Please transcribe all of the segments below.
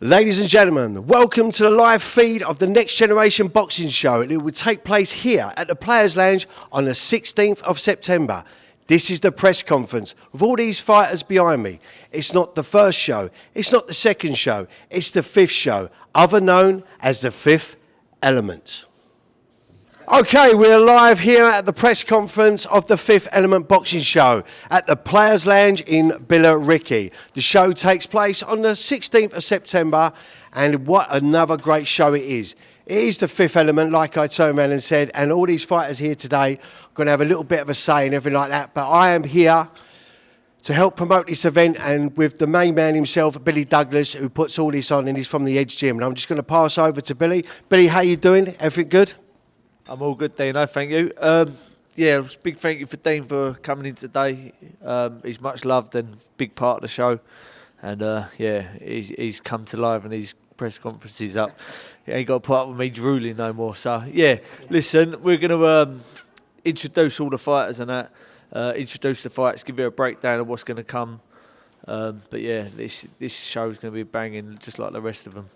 Ladies and gentlemen, welcome to the live feed of the Next Generation Boxing Show. It will take place here at the Players Lounge on the 16th of September. This is the press conference with all these fighters behind me. It's not the first show, it's not the second show, it's the fifth show, other known as the Fifth Element. Okay, we're live here at the press conference of the Fifth Element Boxing Show at the Players Lounge in Billericay. The show takes place on the 16th of September, and what another great show it is. It is the Fifth Element, like I turned around and said, and all these fighters here today are going to have a little bit of a say and everything like that, but I am here to help promote this event, and with the main man himself, Billy Douglas, who puts all this on, and he's from the Edge Gym. And I'm just going to pass over to Billy. Billy, how you doing? Everything good? I'm all good, Dino, thank you. Big thank you for Dean for coming in today. He's much loved and big part of the show. And he's come to live and his press conferences up. He ain't got to put up with me drooling no more. So, listen, we're going to introduce all the fighters and that. Introduce the fights, give you a breakdown of what's going to come. This show is going to be banging just like the rest of them.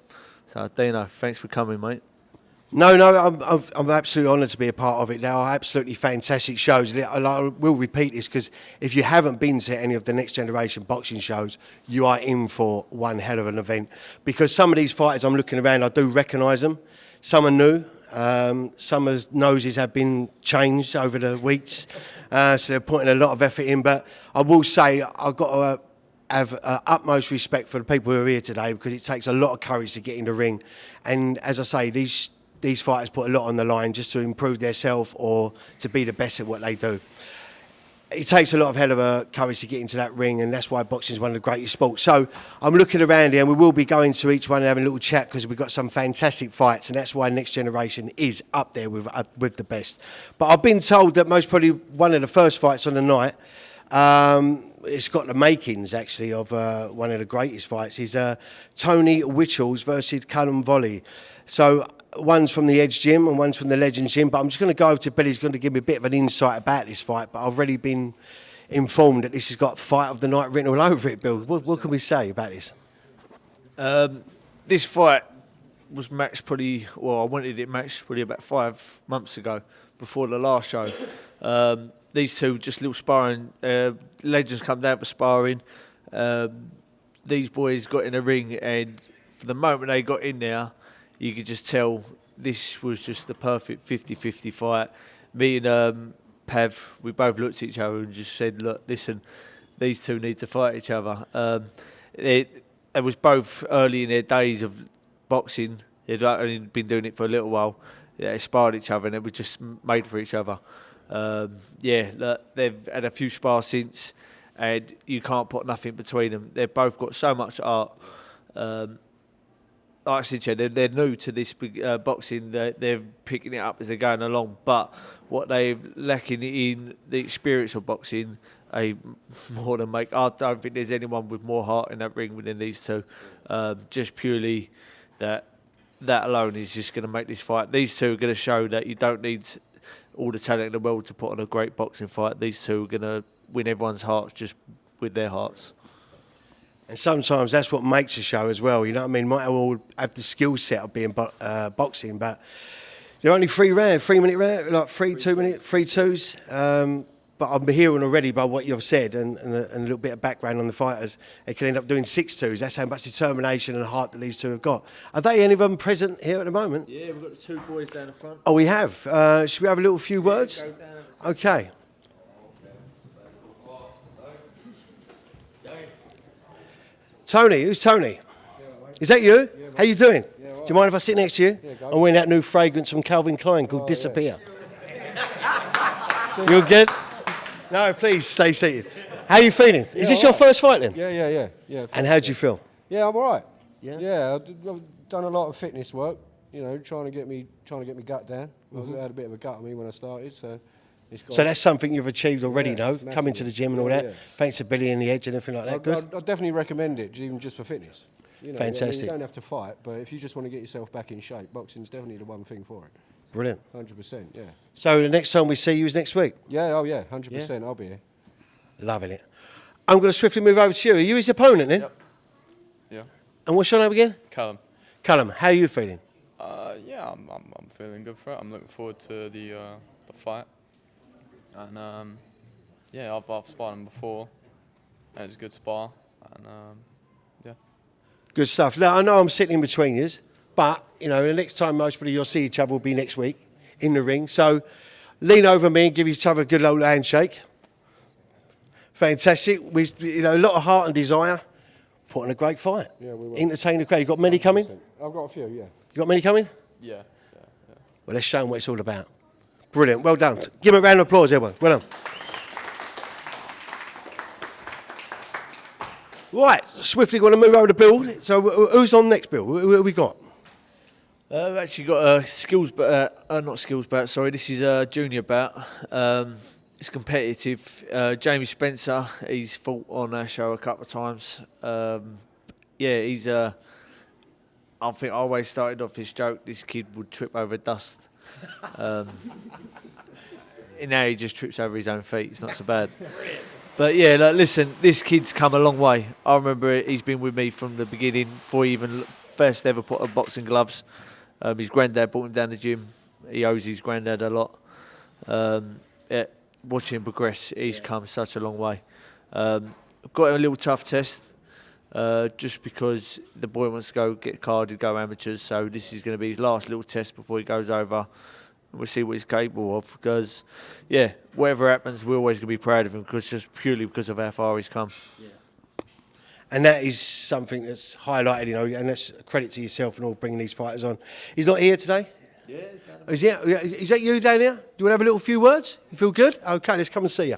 So, Dino, thanks for coming, mate. No, I'm absolutely honoured to be a part of it. They are absolutely fantastic shows. I will repeat this because if you haven't been to any of the Next Generation Boxing shows, you are in for one hell of an event. Because some of these fighters, I'm looking around, I do recognise them. Some are new. Some noses have been changed over the weeks. So they're putting a lot of effort in. But I will say I've got to have utmost respect for the people who are here today, because it takes a lot of courage to get in the ring. And as I say, these fighters put a lot on the line just to improve themselves or to be the best at what they do. It takes a lot of hell of a courage to get into that ring, and that's why boxing is one of the greatest sports. So I'm looking around here, and we will be going to each one and having a little chat, because we've got some fantastic fights, and that's why Next Generation is up there with the best. But I've been told that most probably one of the first fights on the night, it's got the makings actually of one of the greatest fights, is Tony Whittles versus Callum Volley. So one's from the Edge Gym and one's from the Legends Gym, but I'm just going to go over to Billy. He's going to give me a bit of an insight about this fight, but I've already been informed that this has got Fight of the Night written all over it, Bill. What can we say about this? This fight was matched I wanted it matched probably about 5 months ago, before the last show. These two, just little sparring. Legends come down for sparring. These boys got in a ring, and for the moment they got in there, you could just tell this was just the perfect 50-50 fight. Me and Pav, we both looked at each other and just said, look, listen, these two need to fight each other. They was both early in their days of boxing. They'd only been doing it for a little while. They sparred each other, and it was just made for each other. Look, they've had a few spars since, and you can't put nothing between them. They've both got so much art. Like I said, they're new to this boxing. They're picking it up as they're going along. But what they're lacking in the experience of boxing, more than make. I don't think there's anyone with more heart in that ring than these two. Just purely that alone is just going to make this fight. These two are going to show that you don't need all the talent in the world to put on a great boxing fight. These two are going to win everyone's hearts just with their hearts. And sometimes that's what makes a show as well. You know what I mean? Might all have the skill set of being boxing, but they're only 3-minute round, like 3 twos. But I'm hearing already by what you've said and a little bit of background on the fighters, they can end up doing 6 twos. That's how much determination and heart that these two have got. Are they any of them present here at the moment? Yeah, we've got the 2 boys down the front. Oh, we have. Should we have a little few words? Okay. Tony, who's Tony? Is that you? Yeah, how you doing? Yeah, right. Do you mind if I sit next to you? Yeah, I'm wearing that new fragrance from Calvin Klein called Disappear. Yeah. You good? No, please stay seated. How are you feeling? Is this your first fight then? Yeah. And how do you feel? Yeah, I'm all right. Yeah. I've done a lot of fitness work. You know, trying to get me gut down. I had a bit of a gut on me when I started, so. So that's something you've achieved already, though, coming to the gym and all that. Yeah. Thanks to Billy and the Edge and everything like that. Good. I'd definitely recommend it, even just for fitness. You know, fantastic. You don't have to fight, but if you just want to get yourself back in shape, boxing's definitely the one thing for it. Brilliant. 100%, yeah. So the next time we see you is next week? Yeah, 100%. Yeah. I'll be here. Loving it. I'm going to swiftly move over to you. Are you his opponent then? Yep. And what's your name again? Callum. Callum, how are you feeling? Yeah, I'm feeling good for it. I'm looking forward to the fight. And yeah, I've sparred him before. And it's a good spar. And yeah. Good stuff. Now, I know I'm sitting in between you, but, you know, the next time most probably you'll see each other will be next week in the ring. So lean over me and give each other a good old handshake. Fantastic. We, you know, a lot of heart and desire. Put on a great fight. Yeah, we will. Entertain the crowd. You got many coming? I've got a few, yeah. You got many coming? Yeah. Well, let's show them what it's all about. Brilliant. Well done. Give them a round of applause, everyone. Well done. Right, swiftly going to move over to Bill. So who's on next, Bill? Who have we got? I've actually got a skills bout, not skills bout, sorry, this is a junior bout. It's competitive. Jamie Spencer, he's fought on our show a couple of times. Yeah, he's, I think I always started off this joke, this kid would trip over dust. And now he just trips over his own feet, it's not so bad. But yeah, like, listen, this kid's come a long way. I remember he's been with me from the beginning, before he even first ever put on boxing gloves. His granddad brought him down the gym. He owes his granddad a lot. Yeah, watching him progress, he's come such a long way. I've got him a little tough test, just because the boy wants to go get carded, go amateurs. So this is going to be his last little test before he goes over. We'll see what he's capable of, because, yeah, whatever happens, we're always going to be proud of him, because just purely because of how far he's come. Yeah. And that is something that's highlighted, you know, and that's a credit to yourself and all bringing these fighters on. He's not here today? Yeah. Is that you down here? Do you want to have a little few words? You feel good? Okay, let's come and see you.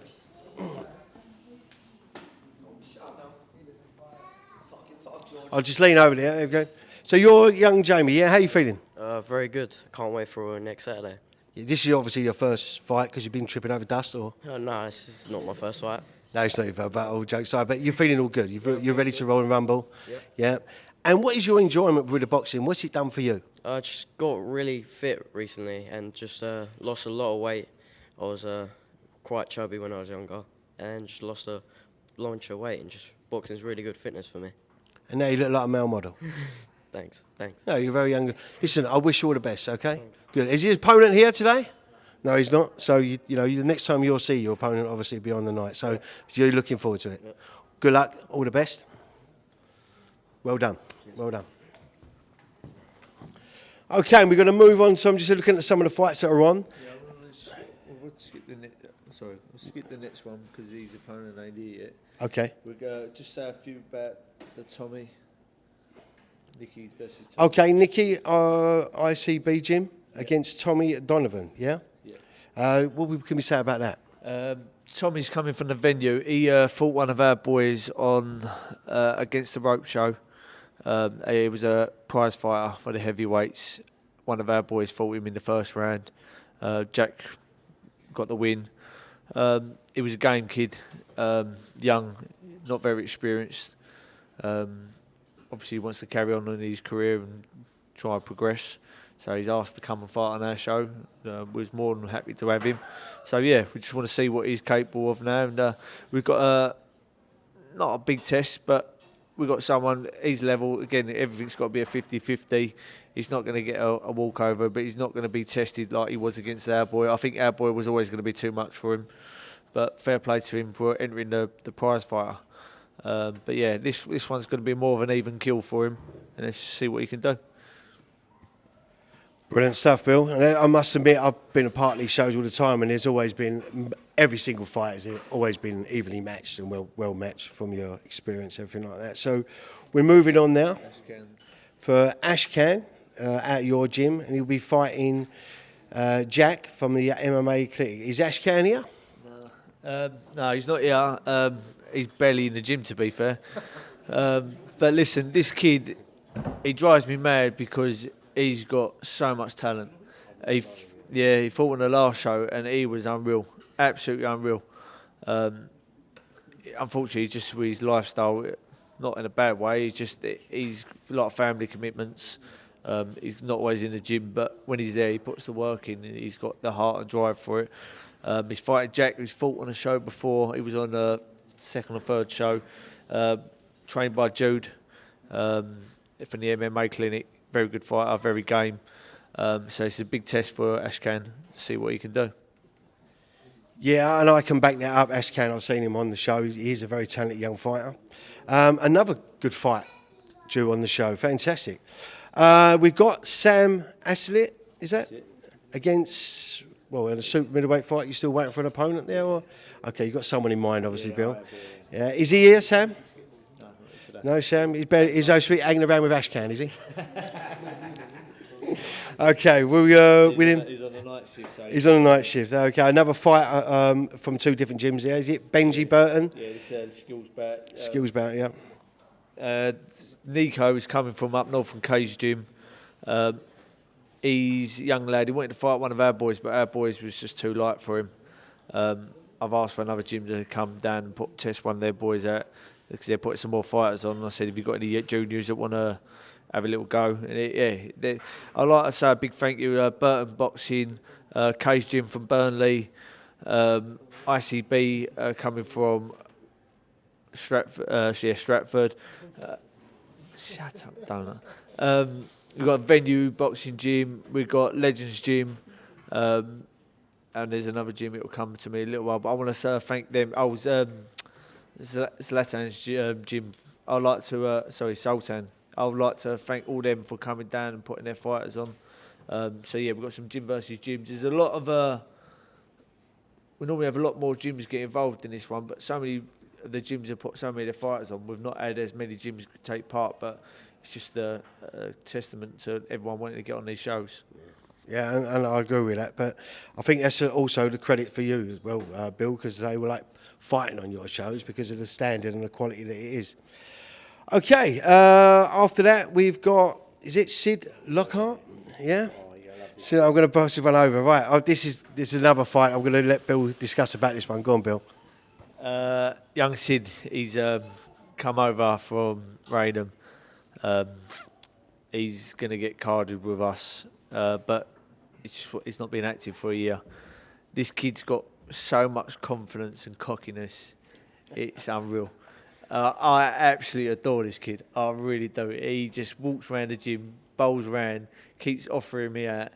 I'll just lean over there. There we go. So you're young Jamie, yeah? How are you feeling? Very good. Can't wait for next Saturday. This is obviously your first fight because you've been tripping over dust, or? No, this is not my first fight. No, it's not your first, but all jokes aside. But you're feeling all good. You're ready to roll and rumble. Yep. Yeah. And what is your enjoyment with the boxing? What's it done for you? I just got really fit recently and just lost a lot of weight. I was quite chubby when I was younger, and just lost a bunch of weight. And just boxing's really good fitness for me. And now you look like a male model. Thanks. No, you're very young. Listen, I wish you all the best, okay? Thanks. Good. Is his opponent here today? No, he's not. So, you know, the next time you'll see your opponent, obviously, be on the night. So, you're looking forward to it. Yep. Good luck. All the best. Well done. Well done. Okay, we're going to move on. So, I'm just looking at some of the fights that are on. Yeah, we'll skip the we'll skip the next one because his opponent ain't here yet. Okay. We'll go just say a few about the Tommy. Nicky versus Tommy. Okay, Nicky, ICB gym against Tommy Donovan, yeah? Yeah. What can we say about that? Tommy's coming from the venue. He fought one of our boys on against the rope show. He was a prize fighter for the heavyweights. One of our boys fought him in the first round. Jack got the win. He was a game kid, young, not very experienced. Obviously, he wants to carry on in his career and try and progress. So he's asked to come and fight on our show. Was more than happy to have him. So yeah, we just want to see what he's capable of now. And we've got not a big test, but we've got someone his level. Again, everything's got to be a 50-50. He's not going to get a walkover, but he's not going to be tested like he was against our boy. I think our boy was always going to be too much for him. But fair play to him for entering the prize fighter. But yeah, this one's going to be more of an even kill for him, and let's see what he can do. Brilliant stuff, Bill. And I must admit, I've been a part of these shows all the time, and there's always been, every single fight has always been evenly matched and well matched from your experience, everything like that. So we're moving on now for Ashken at your gym, and he'll be fighting Jack from the MMA clinic. Is Ashken here? No, he's not here. He's barely in the gym, to be fair. But listen, this kid, he drives me mad because he's got so much talent. He fought in the last show and he was unreal, absolutely unreal. Unfortunately, just with his lifestyle, not in a bad way. He's a lot of family commitments. He's not always in the gym, but when he's there, he puts the work in. And he's got the heart and drive for it. He's fighting Jack, who's fought on a show before. He was on the second or third show, trained by Jude. from the MMA clinic. Very good fighter, very game. So it's a big test for Ashken to see what he can do. Yeah, and I can back that up. Ashken, I've seen him on the show. He is a very talented young fighter. Another good fight due on the show. Fantastic. We've got Sam Aslett, is that? Against, well, in a super middleweight fight, you still waiting for an opponent there? Or? Okay, you've got someone in mind, obviously, Bill. Yeah. Is he here, Sam? No, Sam? He's supposed to be hanging around with Ashken, is he? Okay, we didn't. He's on the night shift. So He's on a night shift. Okay, another fighter from two different gyms there. Is it Benji Burton? Yeah, it's Skills Bat. Skills Burton, yeah. Nico is coming from up north from Cage Gym. He's a young lad. He wanted to fight one of our boys, but our boys was just too light for him. I've asked for another gym to come down and test one of their boys out because they're putting some more fighters on. And I said, have you got any juniors that want to have a little go? And I'd like to say a big thank you to Burton Boxing, Cage Gym from Burnley, ICB coming from Stratford. Shut up, donut. We've got Venue Boxing Gym, we've got Legends Gym, and there's another gym. It will come to me in a little while, but I want to thank them. Zlatan's gym. I'd like to, Sultan. I would like to thank all them for coming down and putting their fighters on. We've got some gym versus gyms. There's a lot of, we normally have a lot more gyms get involved in this one, but so many of the gyms have put so many of their fighters on. We've not had as many gyms take part, but it's just a testament to everyone wanting to get on these shows. Yeah, and I agree with that. But I think that's also the credit for you as well, Bill, because they were like fighting on your shows because of the standard and the quality that it is. Okay, after that we've got, is it Sid Lockhart? Yeah? So I'm going to pass this one over. Right, this is another fight. I'm going to let Bill discuss about this one. Go on, Bill. Young Sid, he's come over from Raynham. He's going to get carded with us, but he's not been active for a year. This kid's got so much confidence and cockiness. It's unreal. I absolutely adore this kid. I really do. He just walks around the gym, bowls around, keeps offering me out.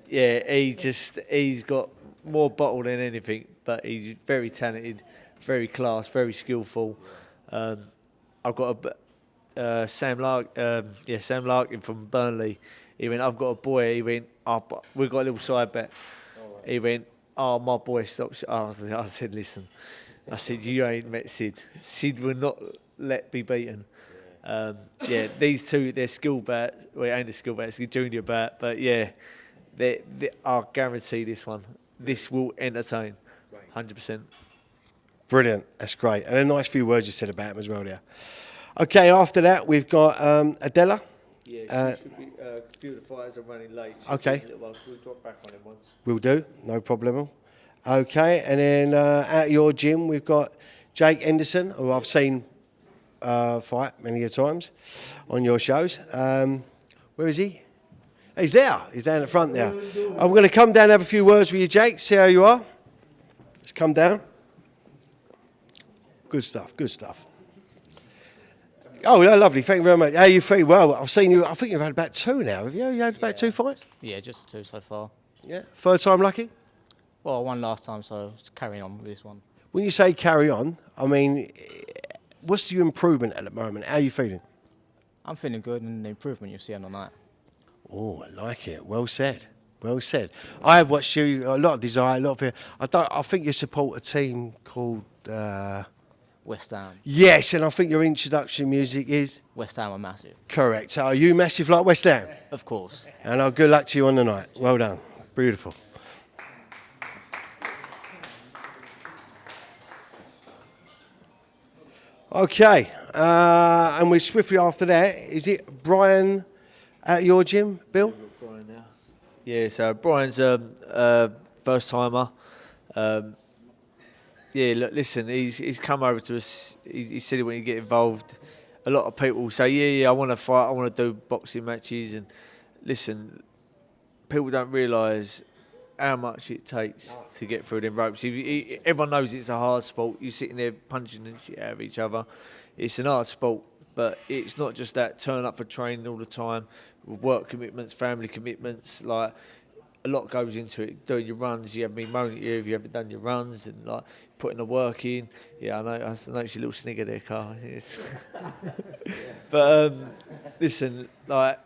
He's got more bottle than anything, but he's very talented, very class, very skillful. I've got Sam Larkin from Burnley. He went, I've got a boy. He went, we've got a little side bet. He went, my boy stops. I said, listen. I said, you ain't met Sid. Sid will not be beaten. These two, they're skill bats. Well, it ain't a skill bat, it's a junior bat. But I guarantee this one. This will entertain, 100%. Brilliant, that's great. And a nice few words you said about him as well there. Okay, after that we've got Adela. Yeah, a few of the fighters are running late. Okay. We'll drop back on him once. Will do, no problem. Okay, and then at your gym we've got Jake Henderson, who I've seen fight many a times on your shows. Where is he? He's there. He's down at the front there. I'm going to come down and have a few words with you, Jake. See how you are. Let's come down. Good stuff. Good stuff. Oh, yeah, lovely. Thank you very much. How you feel? Well, I've seen you. I think you've had about two now. Have you? You had about two fights? Yeah, just two so far. Yeah. Third time lucky? Well, I won last time, so just carrying on with this one. When you say carry on, I mean, what's your improvement at the moment? How are you feeling? I'm feeling good, and the improvement you'll see on the night. Oh, I like it. Well said. Well said. I have watched you a lot of desire, a lot of fear. I think you support a team called West Ham. Yes, and I think your introduction music is West Ham are massive. correct. So are you massive like West Ham? Of course. And good luck to you on the night. Well done. Beautiful. Okay, and we're swiftly after that. Is it Brian at your gym, Bill? Brian now. Yeah, so Brian's a first timer. Look, listen, he's come over to us. He said he wanted to get involved. A lot of people say, I want to fight, I want to do boxing matches. And listen, people don't realise how much it takes to get through them ropes. Everyone knows it's a hard sport. You're sitting there punching and shit out of each other. It's an hard sport, But it's not just that, turn up for training all the time, work commitments, family commitments, like a lot goes into it. Doing your runs, you have me moaning at you if you haven't done your runs, and like putting the work in. Yeah, I noticed your little snigger there, Carl. But listen, like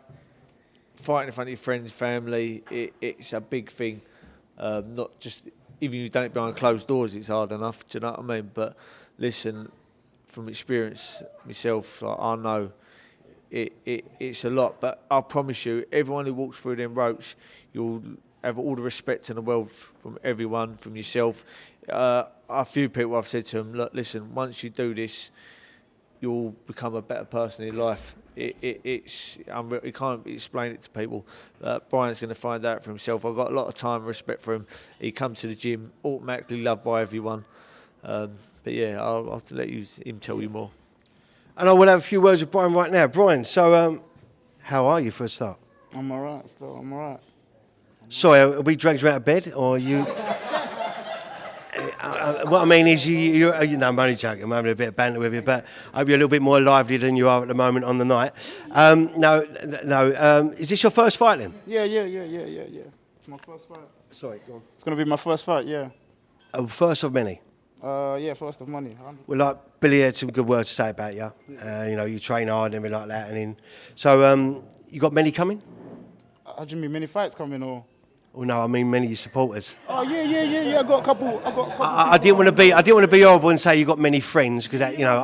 fighting in front of your friends, family, it's a big thing. Not just, even if you've done it behind closed doors, it's hard enough. Do you know what I mean? But listen, from experience myself, like, I know it's a lot. But I promise you, everyone who walks through them ropes, you'll have all the respect in the world from everyone, from yourself. A few people I've said to them, look, listen, once you do this, you'll become a better person in life. It's unreal. You can't explain it to people. Brian's going to find out for himself. I've got a lot of time and respect for him. He comes to the gym, automatically loved by everyone. But yeah, I'll have to let him tell you more. And I will have a few words with Brian right now. Brian, so how are you for a start? I'm alright still, I'm alright. Sorry, are we dragged you out of bed, or are you... what I mean is, you know, I'm only joking, I'm having a bit of banter with you, but I hope you're a little bit more lively than you are at the moment on the night. No, is this your first fight then? Yeah. It's my first fight. Sorry, go on. It's gonna be my first fight, yeah. First of many? Yeah, first of money. 100%. Well, like, Billy had some good words to say about you. You know, you train hard and everything like that. So, you got many coming? How do you mean, many fights coming or? Well, no, I mean many supporters. Oh yeah. I got a couple. I didn't want to be horrible and say you got many friends, because you know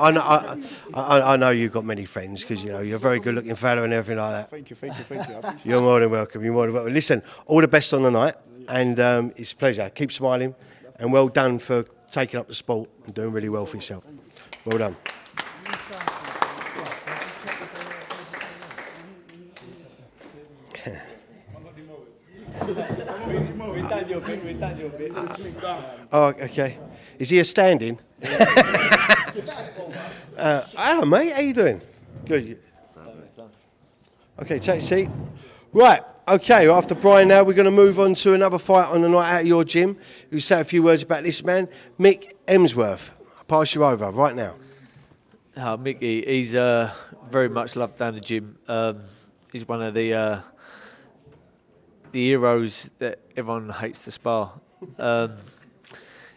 I know you've got many friends, because you know you're a very good looking fella and everything like that. Thank you. I appreciate it. You're more than welcome. Listen, all the best on the night, and it's a pleasure. Keep smiling, and well done for taking up the sport and doing really well for yourself. Well done. We've done your bit. Oh, okay. Is he a stand-in? Hello, mate. How you doing? Good. Okay, take a seat. Right. Okay. After Brian, now we're going to move on to another fight on the night out of your gym. Who say a few words about this man, Mick Emsworth. I'll pass you over right now. Mickey, he's very much loved down the gym. He's one of the heroes that everyone hates to spar.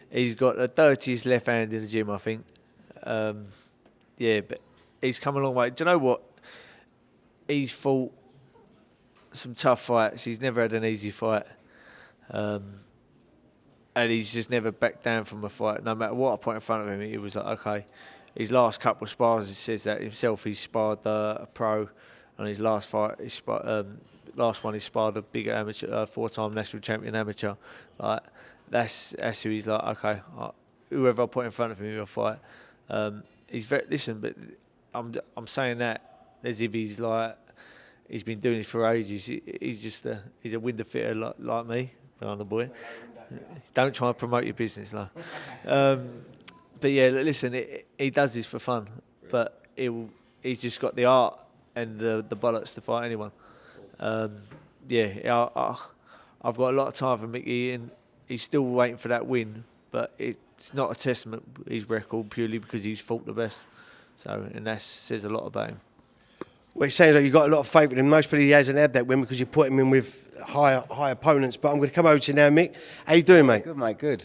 He's got the dirtiest left hand in the gym, I think. Yeah, but he's come a long way. Do you know what? He's fought some tough fights. He's never had an easy fight. And he's just never backed down from a fight. No matter what I put in front of him, he was like, okay. His last couple of spars, he says that himself, he sparred a pro. And his last fight, last one, he sparred a bigger amateur, four-time national champion amateur. Like that's who he's like. Okay, whoever I put in front of him, he'll fight. He's very but I'm saying that as if he's been doing this for ages. He's a window fitter like me, behind the boy. Don't try and promote your business, like. But yeah, listen, he does this for fun, but he's just got the art and the bollocks to fight anyone. Yeah, I've got a lot of time for Mickey, and he's still waiting for that win, but it's not a testament his record purely because he's fought the best. So, and that says a lot about him. Well, it sounds like you've got a lot of faith in him. Most people he hasn't had that win because you put him in with high opponents. But I'm going to come over to you now, Mick. How you doing, mate? Good, mate. Good.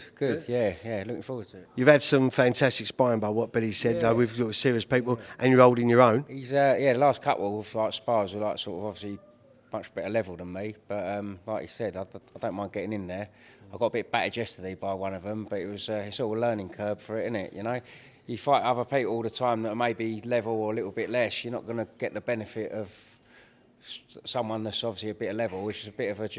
Yeah. Looking forward to it. You've had some fantastic sparring by what Billy said. Yeah. We've got serious people, and you're holding your own. He's the last couple of spars were sort of obviously much better level than me. But like he said, I don't mind getting in there. I got a bit battered yesterday by one of them, but it was it's all a learning curve for it, isn't it? You know. You fight other people all the time that are maybe level or a little bit less. You're not going to get the benefit of someone that's obviously a bit of level, which is a bit of a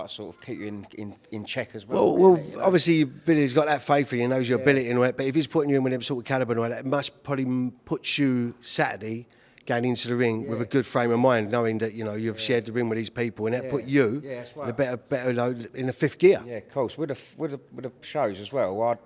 sort of keep you in check as well. Well, really, you know? Obviously Billy's got that faith in you, knows your ability and all that. But if he's putting you in with them sort of calibre and all that, it must probably put you Saturday going into the ring with a good frame of mind, knowing that you've shared the ring with these people, and that put you in a better in the fifth gear. Yeah, of course. With the shows as well.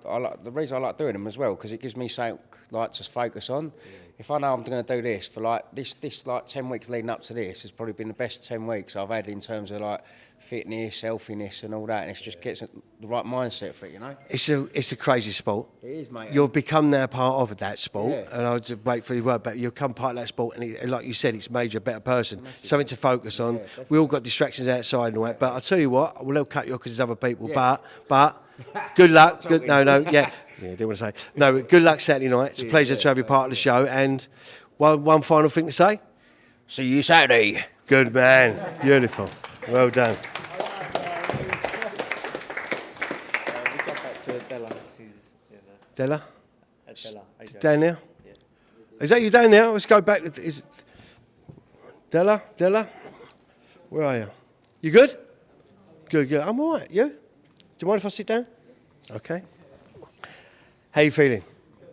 The reason I like doing them as well because it gives me something to focus on. if I know I'm going to do this for like this like 10 weeks leading up to this, has probably been the best 10 weeks I've had in terms of like fitness, healthiness, and all that. And it just gets the right mindset for it, you know. It's a crazy sport. It is, mate. You've become now part of that sport, Yeah. and I'll just wait for your word. But you've become part of that sport, and like you said, it's made you a better person. Something to focus on. We all got distractions outside and all that. But I'll tell you what, we'll cut you off because there's other people. Yeah. But good luck. Yeah, didn't want to say no. But good luck Saturday night. It's a pleasure to have you part of the show. And one final thing to say. See you Saturday. Good man. Beautiful. Well done. We come back to Adela. Adela? Adela. Down there? Yeah. Is that you down there? Let's go back. Is Adela? Where are you? You good? Good. I'm all right. You? Do you mind if I sit down? Okay. How you feeling?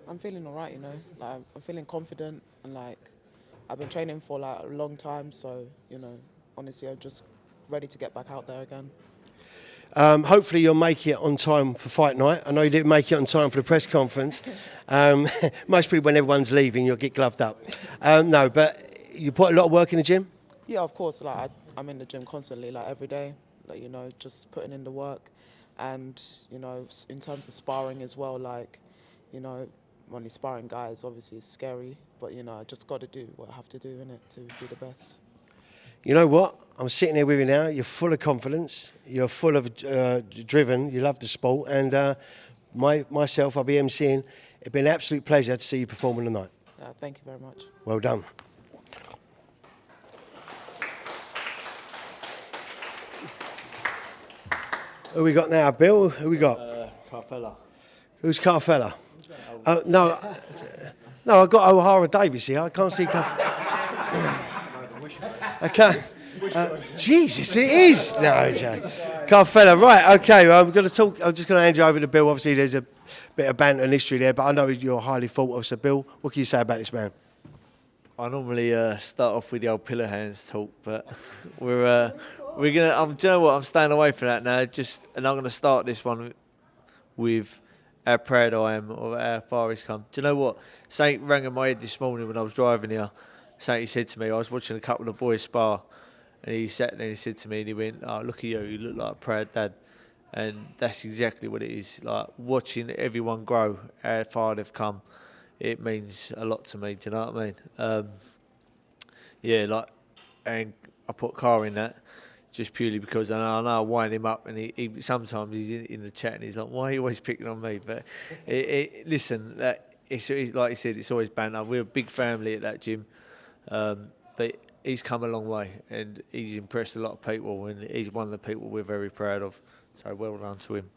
I'm feeling all right, you know. Like, I'm feeling confident and like I've been training for like a long time, so you know, honestly, I'm just ready to get back out there again. Hopefully you'll make it on time for fight night. I know you didn't make it on time for the press conference. Most people, when everyone's leaving, you'll get gloved up. No, but you put a lot of work in the gym? Yeah, of course. Like I'm in the gym constantly, like every day. Like, you know, just putting in the work, and you know, in terms of sparring as well. Like, you know, when you're sparring guys, obviously it's scary, but you know, I just got to do what I have to do in it to be the best. You know what? I'm sitting here with you now. You're full of confidence. You're full of driven. You love the sport. And myself, I'll be emceeing. It'd been an absolute pleasure to see you performing tonight. Thank you very much. Well done. Who we got now, Bill? Who we got? Carfella. Who's Carfella? No, I got O'Hara Davis here. I can't see Carfella. I can't. Jesus, it is. No, Jay. Carfella, right, okay. I'm just going to hand you over to Bill. Obviously, there's a bit of banter and history there, but I know you're highly thought of. So, Bill, what can you say about this man? I normally start off with the old pillar hands talk, but we're gonna. Do you know what? I'm staying away from that now. And I'm gonna start this one with how proud I am of how far he's come. Do you know what? Something rang in my head this morning when I was driving here. Something he said to me. I was watching a couple of boys spar, and he sat there and he said to me, and he went, "Oh, look at you. You look like a proud dad." And that's exactly what it is. Like watching everyone grow, how far they've come. It means a lot to me. Do you know what I mean? And I put Car in that just purely because I know I wind him up, and he sometimes he's in the chat and he's like, "Why are you always picking on me?" But listen, it's like you said, it's always banter. We're a big family at that gym, but he's come a long way and he's impressed a lot of people, and he's one of the people we're very proud of. So well done to him.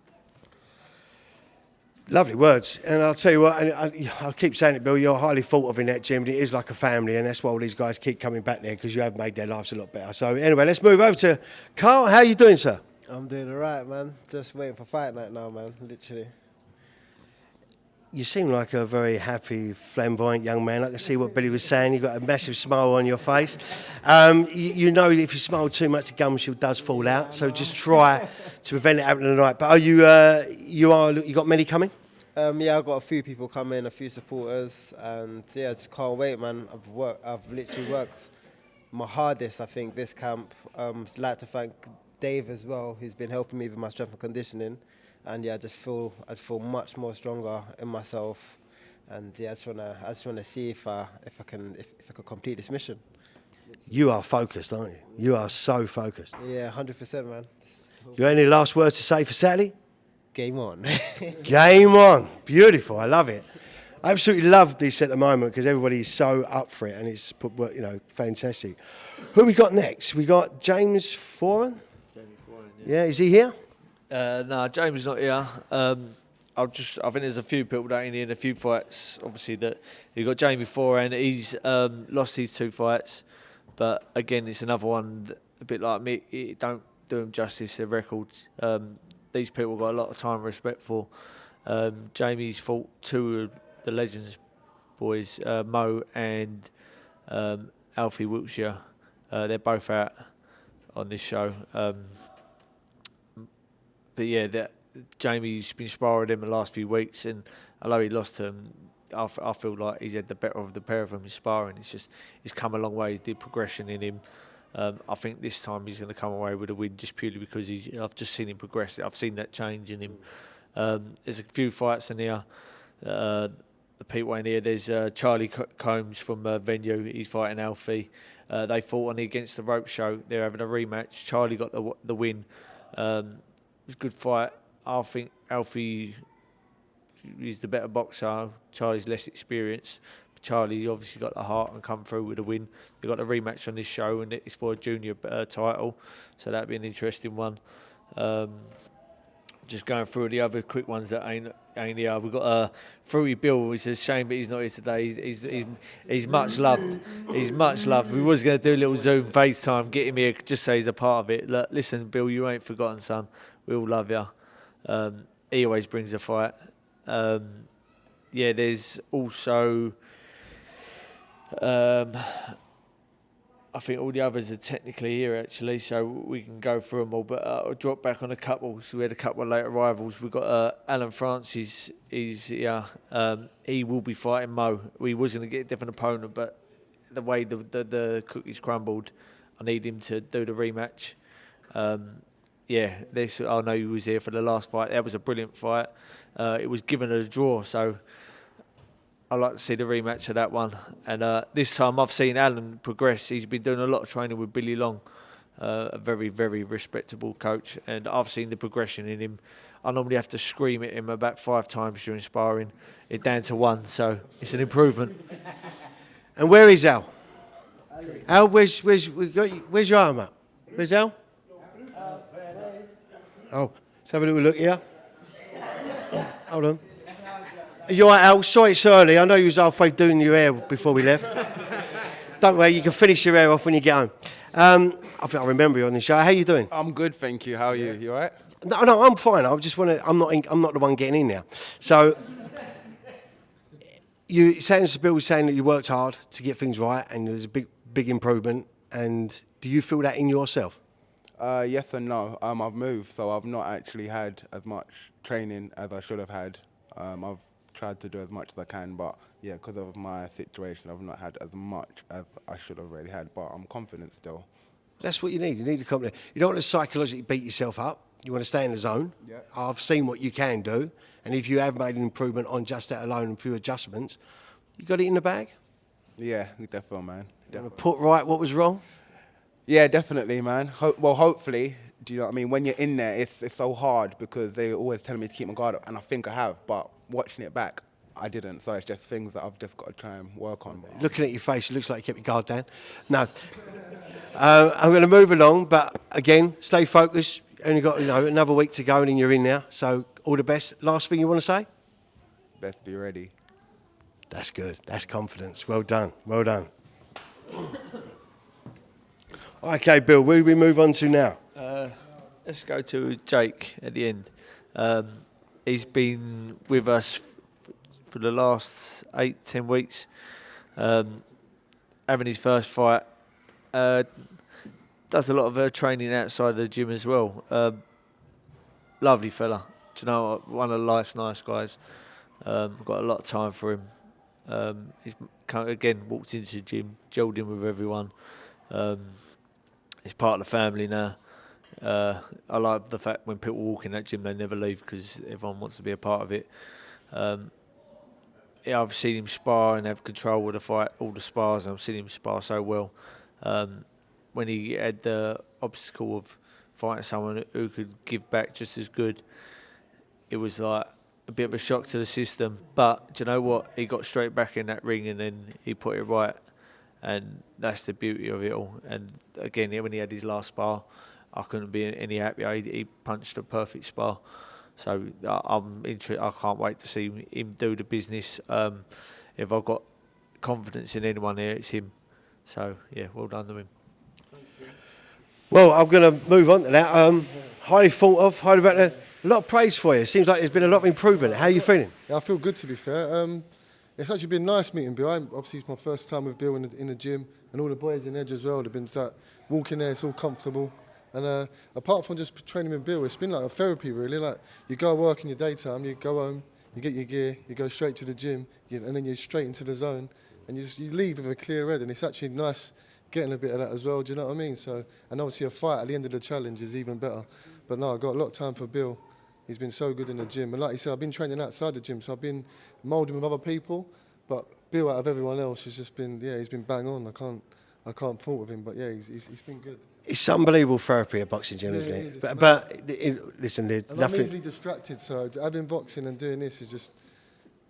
Lovely words, and I'll tell you what, and I'll keep saying it, Bill, you're highly thought of in that gym. It is like a family, and that's why all these guys keep coming back there, because you have made their lives a lot better. So anyway, let's move over to Carl. How are you doing, sir? I'm doing all right, man. Just waiting for fight night now, man, literally. You seem like a very happy, flamboyant young man. I can see what Billy was saying. You've got a massive smile on your face. You know, if you smile too much, the gum shield does fall out. So just try to prevent it happening tonight. But are you got many coming? Yeah, I've got a few people coming, a few supporters, and yeah, just can't wait, man. I've literally worked my hardest, I think, this camp. I'd like to thank Dave as well, who's been helping me with my strength and conditioning. And yeah, I feel much more stronger in myself, and yeah, I just wanna see if I can complete this mission. You are focused, aren't you? You are so focused. Yeah, 100%, man. You got any last words to say for Saturday? Game on. Game on. Beautiful. I love it. I absolutely love this at the moment because everybody is so up for it, and it's fantastic. Who we got next? We got James Foran. Yeah, is he here? No, James is not here. I think there's a few people that ain't in a few fights. Obviously, that you got Jamie Foran. He's lost his 2 fights, but again, it's another one that, a bit like me. It don't do him justice. Their records. These people got a lot of time and respect for. Jamie's fought 2 of the Legends boys, Mo and Alfie Wiltshire. They're both out on this show. But yeah, Jamie's been sparring him the last few weeks, and although he lost to him, I feel like he's had the better of the pair of them in sparring. He's come a long way. He's did progression in him. I think this time he's going to come away with a win just purely because I've just seen him progress. I've seen that change in him. There's a few fights in here. The people in here, there's Charlie Combs from Venue. He's fighting Alfie. They fought on against the rope show. They're having a rematch. Charlie got the win. It was a good fight. I think Alfie is the better boxer. Charlie's less experienced. Charlie obviously got the heart and come through with a win. They got a rematch on this show, and it's for a junior title, so that'd be an interesting one. Just going through the other quick ones that ain't here. We've got Fruity Bill. It's a shame, but he's not here today. He's much loved. He's much loved. We was going to do a little Zoom FaceTime, get him here, just so he's a part of it. Look, listen, Bill, you ain't forgotten, son. We all love you. He always brings a fight. There's also... I think all the others are technically here actually, so we can go through them all. But I'll drop back on a couple. So we had a couple of late arrivals. We've got Alan Francis. He's here. He will be fighting Mo. We was going to get a different opponent, but the way the cookies crumbled, I need him to do the rematch. I know he was here for the last fight. That was a brilliant fight. It was given a draw, so I'd like to see the rematch of that one. And this time I've seen Alan progress. He's been doing a lot of training with Billy Long, a very, very respectable coach. And I've seen the progression in him. I normally have to scream at him about 5 times during sparring. It's down to 1, so it's an improvement. And where is Al? Al, where's your arm up? Where's Al? Oh, let's have a little look here. Hold on. You're right, Al. Sorry it's early. I know you was halfway doing your hair before we left. Don't worry, you can finish your hair off when you get home. I think I remember you on the show. How you doing? I'm good, thank you. How are you? You all right? No, I'm fine. I just want to. I'm not the one getting in now. So, Bill was saying that you worked hard to get things right, and there was a big improvement. And do you feel that in yourself? Yes and no. I've moved, so I've not actually had as much training as I should have had. I've tried to do as much as I can, but yeah, because of my situation, I've not had as much as I should have really had, but I'm confident still. That's what you need. You need the confidence. You don't want to psychologically beat yourself up. You want to stay in the zone. Yeah. I've seen what you can do, and if you have made an improvement on just that alone and a few adjustments, you got it in the bag? Yeah, definitely, man. You want to put right what was wrong? Yeah, definitely, man. Hopefully. Do you know what I mean? When you're in there, it's so hard because they always tell me to keep my guard up, and I think I have, but watching it back, I didn't. So it's just things that I've just got to try and work on. Looking at your face, it looks like you kept your guard down. No. I'm going to move along, but again, stay focused. Only got another week to go, and then you're in now. So all the best. Last thing you want to say? Best be ready. That's good. That's confidence. Well done. Well done. Okay, Bill, where do we move on to now? Let's go to Jake at the end. He's been with us for the last 8-10 weeks, having his first fight. Does a lot of training outside the gym as well. Lovely fella. Do you know, one of life's nice guys. Got a lot of time for him. He's again walked into the gym, gelled in with everyone. He's part of the family now. I like the fact when people walk in that gym, they never leave because everyone wants to be a part of it. I've seen him spar and have control of the fight, all the spars, and I've seen him spar so well. When he had the obstacle of fighting someone who could give back just as good, it was like a bit of a shock to the system. But do you know what? He got straight back in that ring and then he put it right. And that's the beauty of it all. And again, when he had his last spar, I couldn't be any happier. He punched a perfect spar. So I'm interested. I can't wait to see him do the business. If I've got confidence in anyone here, it's him. So yeah, well done to him. Well, I'm going to move on to that. Highly thought of, highly rated. A lot of praise for you. Seems like there's been a lot of improvement. How are you feeling? Yeah, I feel good, to be fair. It's actually been nice meeting Bill. Obviously, it's my first time with Bill in the gym, and all the boys in Edge as well. They've been walking there, it's all comfortable. And apart from just training with Bill, it's been like a therapy, really. Like, you go work in your daytime, you go home, you get your gear, you go straight to the gym, and then you're straight into the zone, and you leave with a clear head, and it's actually nice getting a bit of that as well. Do you know what I mean? So, and obviously a fight at the end of the challenge is even better. But no, I've got a lot of time for Bill. He's been so good in the gym, and like you said, I've been training outside the gym, so I've been moulding with other people. But Bill, out of everyone else, has just been, he's been bang on. I can't fault with him, but he's been good. It's unbelievable therapy at boxing gym, isn't it? Listen, there's and nothing. I'm easily distracted, so having boxing and doing this is just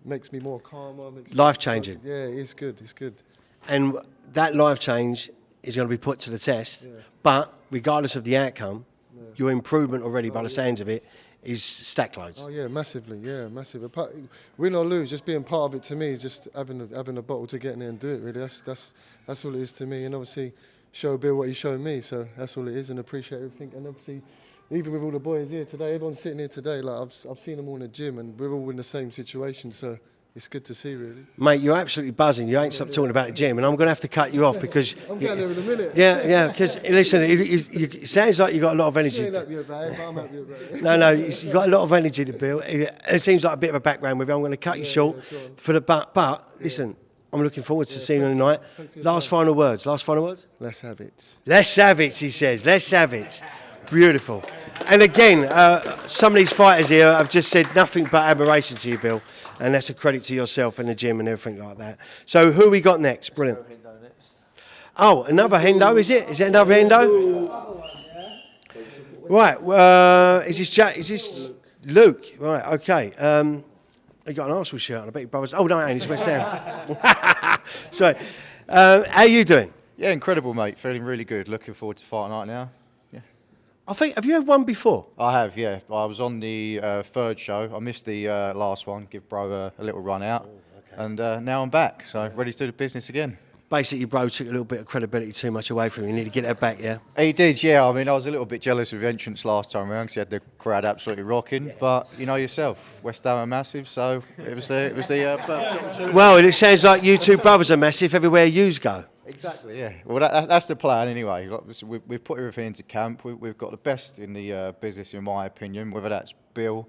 makes me more calmer. Life changing. Yeah, it's good. It's good. And that life change is going to be put to the test. But regardless of the outcome, your improvement already, by the sounds of it, is stack loads. Oh yeah, massively. Yeah, massive. Win or lose, just being part of it to me is just having a bottle to get in there and do it. Really, that's all it is to me. And obviously, show Bill what he showed me. So that's all it is, and appreciate everything. And obviously, even with all the boys here today, everyone's sitting here today. Like I've seen them all in the gym, and we're all in the same situation. So it's good to see, really. Mate, you're absolutely buzzing. You ain't stopped talking about the gym, and I'm going to have to cut you off because... I'm getting there in a minute. Yeah, because, listen, it sounds like you've got a lot of energy. She ain't happy about it, but I'm happy about it. No, you've got a lot of energy to build. It seems like a bit of a background with you. I'm going to cut you short. But listen, I'm looking forward to seeing you tonight. Last final words. Let's have it, he says. Let's have it. Beautiful. And again, some of these fighters here have just said nothing but admiration to you, Bill. And that's a credit to yourself and the gym and everything like that. So who we got next? Brilliant. Oh, another Hendo, is it? Is it another Hendo? Right. Is this Luke? Right, okay. He got an Arsenal shirt on. I bet your brother's... Oh, no, he's West Ham. Sorry. How you doing? Yeah, incredible, mate. Feeling really good. Looking forward to fight night now. Have you had one before? I have, yeah. I was on the third show. I missed the last one, give bro a little run out. And now I'm back, so ready to do the business again. Basically, bro took a little bit of credibility too much away from you. You need to get that back, yeah? He did, yeah. I mean, I was a little bit jealous of the entrance last time around because he had the crowd absolutely rocking. But you know yourself, West Ham are massive, so it was the. Well, it sounds like you two brothers are massive everywhere yous go. Exactly, yeah. Well, that's the plan anyway. We've put everything into camp. We've got the best in the business, in my opinion, whether that's Bill,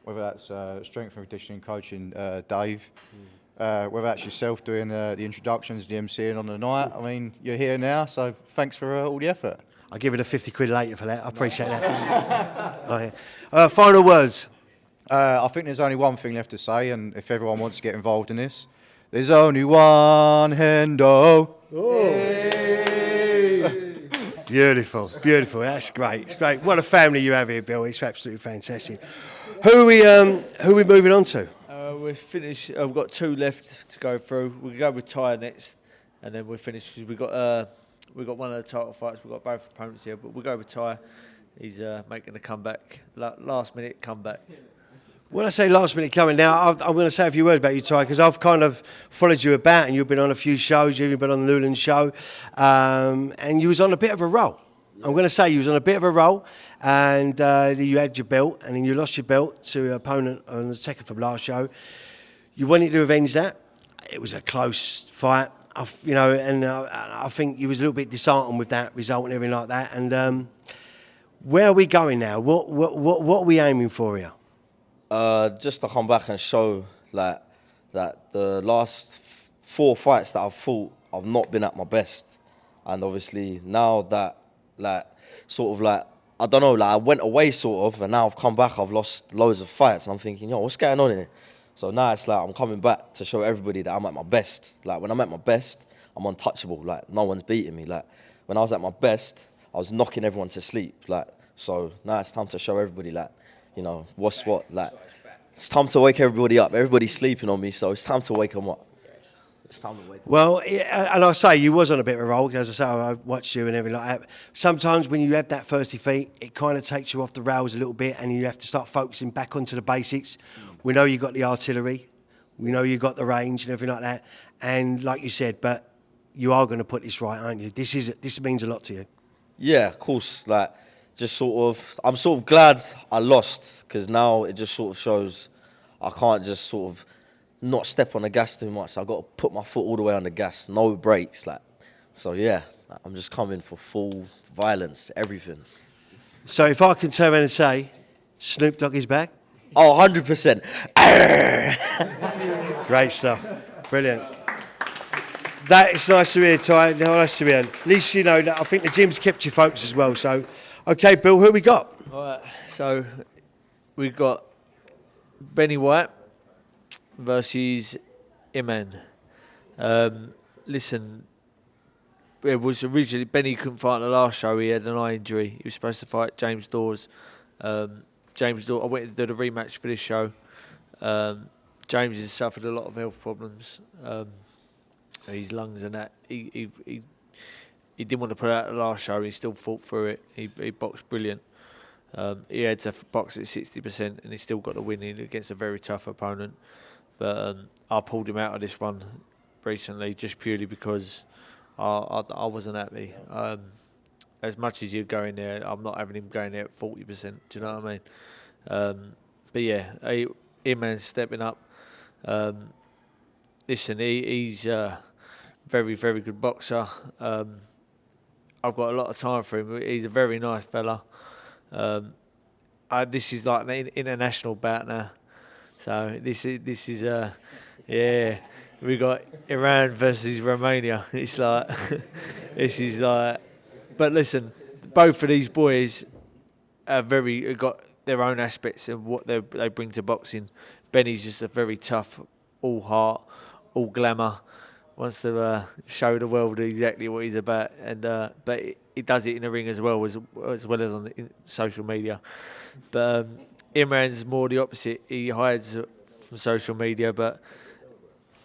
whether that's strength and conditioning coaching Dave, whether that's yourself doing the introductions, the MCing on the night. I mean, you're here now, so thanks for all the effort. I'll give it a 50 quid later for that. I appreciate that. Final words. I think there's only one thing left to say, and if everyone wants to get involved in this, there's only one Hendo. Beautiful. That's great. It's great. What a family you have here, Bill. It's absolutely fantastic. Who are we moving on to? We're finished. We've got two left to go through. We'll go with Ty next, and then we're finished because we've got one of the title fights. We've got both opponents here, but we'll go with Ty. He's making a comeback, last minute comeback. When I say last minute coming now, I'm going to say a few words about you, Ty, because I've kind of followed you about, and you've been on a few shows. You've even been on the Newland show, and you was on a bit of a roll. I'm going to say you was on a bit of a roll, and you had your belt, and then you lost your belt to an opponent on the second from last show. You wanted to avenge that. It was a close fight, and I think you was a little bit disheartened with that result and everything like that. And where are we going now? What are we aiming for here? Just to come back and show that the last 4 fights that I've fought, I've not been at my best, and obviously now that I don't know, I went away sort of, and now I've come back, I've lost loads of fights, and I'm thinking, what's going on here? So now it's I'm coming back to show everybody that I'm at my best. When I'm at my best, I'm untouchable. no one's beating me. When I was at my best, I was knocking everyone to sleep. So now it's time to show everybody what's what. It's time to wake everybody up. Everybody's sleeping on me, so it's time to wake them up. It's time to wake them up. Well, and I say you was on a bit of a roll, as I say, I watched you and everything like that. Sometimes when you have that first defeat, it kind of takes you off the rails a little bit, and you have to start focusing back onto the basics. We know you got the artillery, we know you got the range and everything like that, and like you said, but you are going to put this right, aren't you? This means a lot to you. Yeah, of course. I'm sort of glad I lost, because now it just sort of shows I can't just sort of not step on the gas too much. I've got to put my foot all the way on the gas, no brakes. So yeah, I'm just coming for full violence, everything. So if I can turn around and say, Snoop Dogg is back? Oh, 100%. Great stuff. Brilliant. That is nice to hear, Ty. Nice to hear. At least you know that I think the gym's kept you focused as well. So, okay, Bill, who we got? All right, so we've got Benny White versus Imran. Listen, it was originally Benny couldn't fight in the last show. He had an eye injury. He was supposed to fight James Dawes. James Dawes. I went to do the rematch for this show. James has suffered a lot of health problems. His lungs and that. He didn't want to put out the last show. He still fought through it. He boxed brilliant. He had to box at 60%, and he still got the win in against a very tough opponent. But I pulled him out of this one recently just purely because I wasn't happy. As much as you go in there, I'm not having him going there at 40%. Do you know what I mean? But yeah, Imran's stepping up. Listen, he's a very, very good boxer. I've got a lot of time for him. He's a very nice fella. This is like an international bout now. So this is yeah. We got Iran versus Romania. It's like this is like. But listen, both of these boys are got their own aspects of what they bring to boxing. Benny's just a very tough, all heart, all glamour. Wants to show the world exactly what he's about, and but he does it in the ring as well as on social media. But Imran's more the opposite. He hides from social media,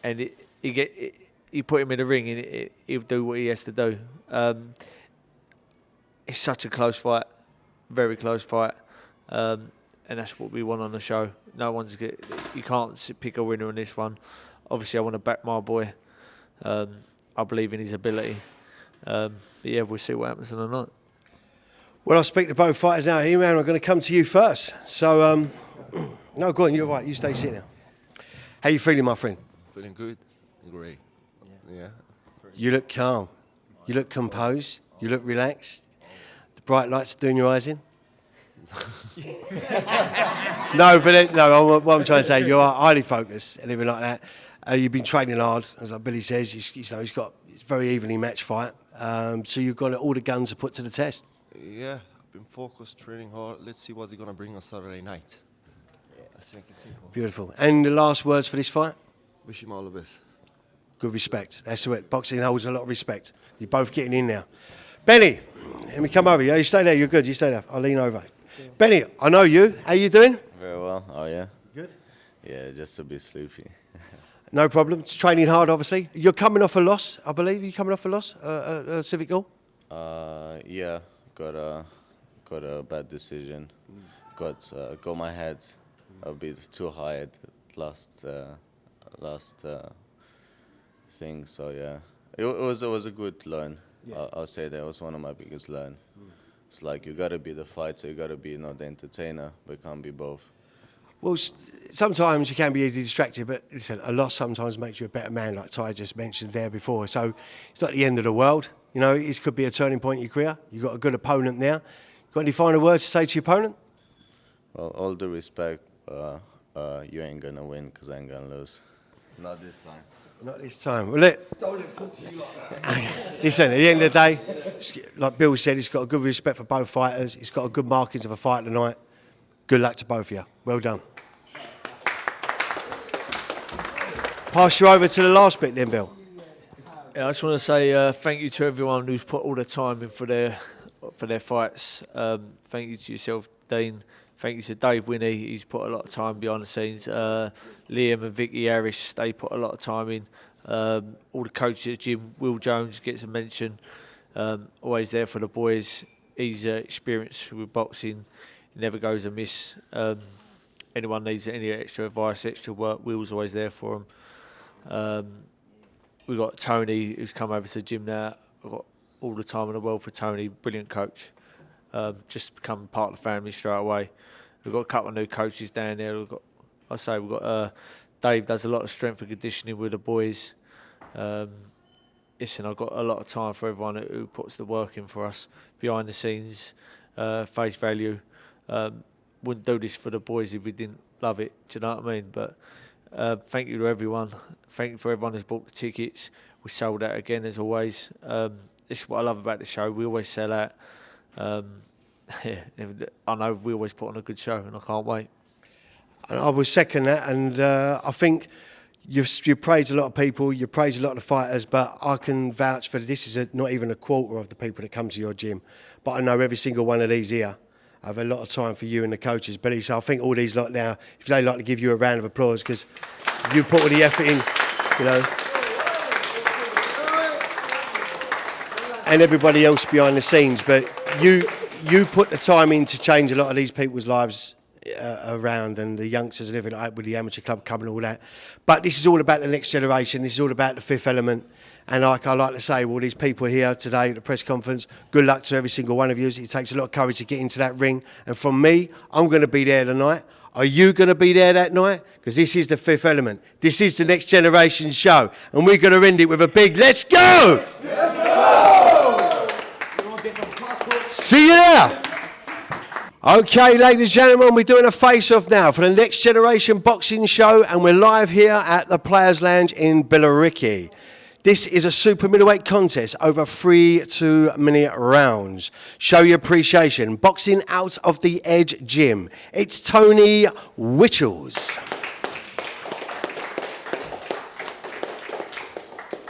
you put him in the ring and he'll do what he has to do. It's such a close fight, very close fight, and that's what we want on the show. You can't pick a winner on this one. Obviously, I want to back my boy. I believe in his ability. But yeah, we'll see what happens in the night. Well, I'll speak to both fighters now. Imran, I'm going to come to you first. So, no, go on, you're right. You stay sitting now. How you feeling, my friend? Feeling good. Great. Yeah. You look calm. You look composed. You look relaxed. The bright lights are doing your eyes in. No, what I'm trying to say, you're highly focused and everything like that. You've been training hard, as like Billy says. It's very evenly matched fight. So you've got all the guns to put to the test. Yeah, I've been focused, training hard. Let's see what's he going to bring on Saturday night. I think it's simple. Beautiful. And the last words for this fight? Wish him all the best. Good respect. That's it. Boxing holds a lot of respect. You're both getting in now. Benny, let me come over. Yeah, you stay there. You're good. You stay there. I'll lean over. Yeah. Benny, I know you. How you doing? Very well. Oh, yeah? Good? Yeah, just a bit sleepy. No problem. It's training hard, obviously. You're coming off a loss, I believe. You're coming off a loss, Civic Goal? Yeah, got a bad decision. Got my head a bit too high at last thing. So yeah, it was a good learn. Yeah. I'll say that was one of my biggest learn. It's like you gotta be the fighter, you gotta be not the entertainer, but you can't be both. Well, sometimes you can be easily distracted, but listen, a loss sometimes makes you a better man, like Ty just mentioned there before. So it's not the end of the world. You know, this could be a turning point in your career. You've got a good opponent now. Got any final words to say to your opponent? Well, all due respect, you ain't gonna win because I ain't gonna lose. Not this time. Not this time. Well, don't let him talk to you like that. Listen, at the end of the day, like Bill said, he's got a good respect for both fighters. He's got a good markings of a fight tonight. Good luck to both of you. Well done. Pass you over to the last bit then, Bill. Yeah, I just want to say thank you to everyone who's put all the time in for their fights. Thank you to yourself, Dean. Thank you to Dave Winnie. He's put a lot of time behind the scenes. Liam and Vicky Harris, they put a lot of time in. All the coaches at the gym. Will Jones gets a mention. Always there for the boys. He's experienced with boxing. He never goes amiss. Anyone needs any extra advice, extra work, Will's always there for them. We've got Tony, who's come over to the gym now. I've got all the time in the world for Tony, brilliant coach. Just become part of the family straight away. We've got a couple of new coaches down there. We've got Dave does a lot of strength and conditioning with the boys. Listen, I've got a lot of time for everyone who puts the work in for us behind the scenes, face value. wouldn't do this for the boys if we didn't love it. Do you know what I mean? But thank you to everyone. Thank you for everyone who's bought the tickets. We sold out again as always. This is what I love about the show. We always sell out. Yeah, I know we always put on a good show, and I can't wait. I will second that, and I think you've praised a lot of people, you've praised a lot of the fighters, but I can vouch for this is not even a quarter of the people that come to your gym. But I know every single one of these here have a lot of time for you and the coaches, Billy. So I think all these lot now, if they'd like to give you a round of applause, because you put all the effort in, you know. And everybody else behind the scenes, but you put the time in to change a lot of these people's lives around, and the youngsters and everything like that with the amateur club coming and all that. But this is all about the next generation. This is all about the fifth element. And like I like to say, all these people here today at the press conference, good luck to every single one of you. It takes a lot of courage to get into that ring. And from me, I'm going to be there tonight. Are you going to be there that night? Because this is the fifth element. This is the Next Generation show. And we're going to end it with a big let's go! Let's go! See you there! Okay, ladies and gentlemen, we're doing a face-off now for the Next Generation Boxing show, and we're live here at the Players' Lounge in Billericay. This is a super middleweight contest over 3 2-minute rounds. Show your appreciation. Boxing out of the Edge Gym. It's Tony Whittles.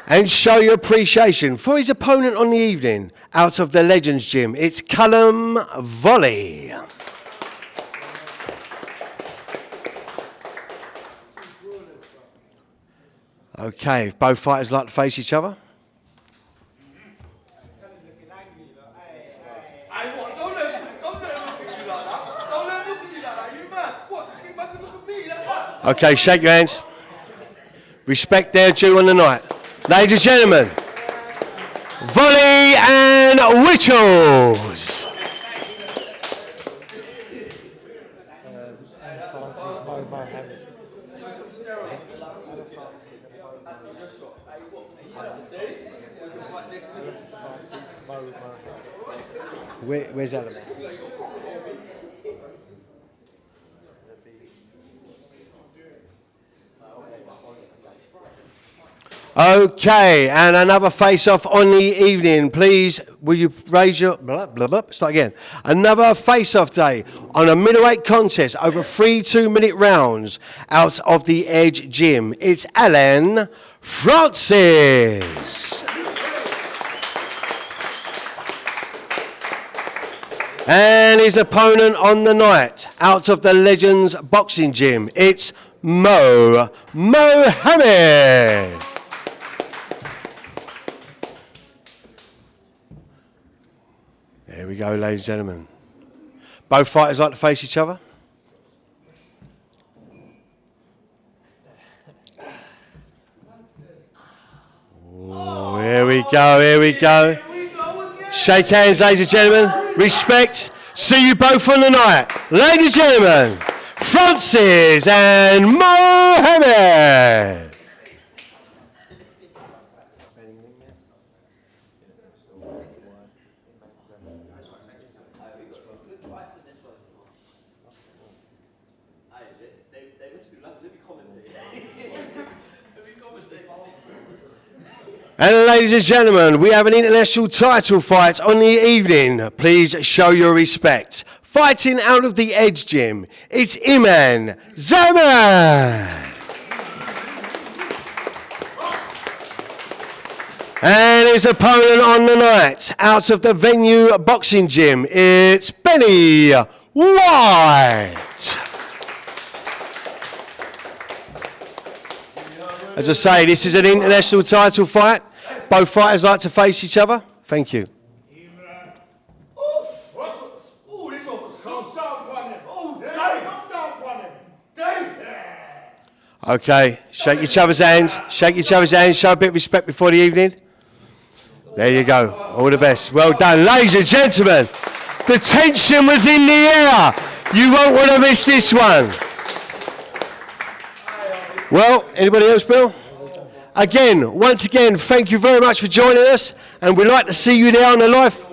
And show your appreciation for his opponent on the evening, out of the Legends Gym. It's Callum Volley. Okay, if both fighters like to face each other. Okay, shake your hands. Respect their due on the night. Ladies and gentlemen, Volley and Whittles. Where's Adela? Okay, and another face-off on the evening. Please, will you raise your... Blah, blah, blah. Start again. Another face-off day on a middleweight contest over 3 2-minute rounds out of the Edge Gym. It's Alan Francis. And his opponent on the night, out of the Legends Boxing Gym, it's Mo Mohammed. There we go, ladies and gentlemen. Both fighters like to face each other. Oh, here we go, here we go. Shake hands, ladies and gentlemen. Respect. See you both on the night. Ladies and gentlemen, Francis and Mohammed. And ladies and gentlemen, we have an international title fight on the evening. Please show your respect. Fighting out of the Edge Gym, it's Imran Zaman. And his opponent on the night, out of the Venue Boxing Gym, it's Benny White. As I say, this is an international title fight. Both fighters like to face each other. Thank you. Okay, shake each other's hands. Shake each other's hands. Show a bit of respect before the evening. There you go. All the best. Well done. Ladies and gentlemen, the tension was in the air. You won't want to miss this one. Well, anybody else, Bill? Again, once again, thank you very much for joining us, and we'd like to see you there on the live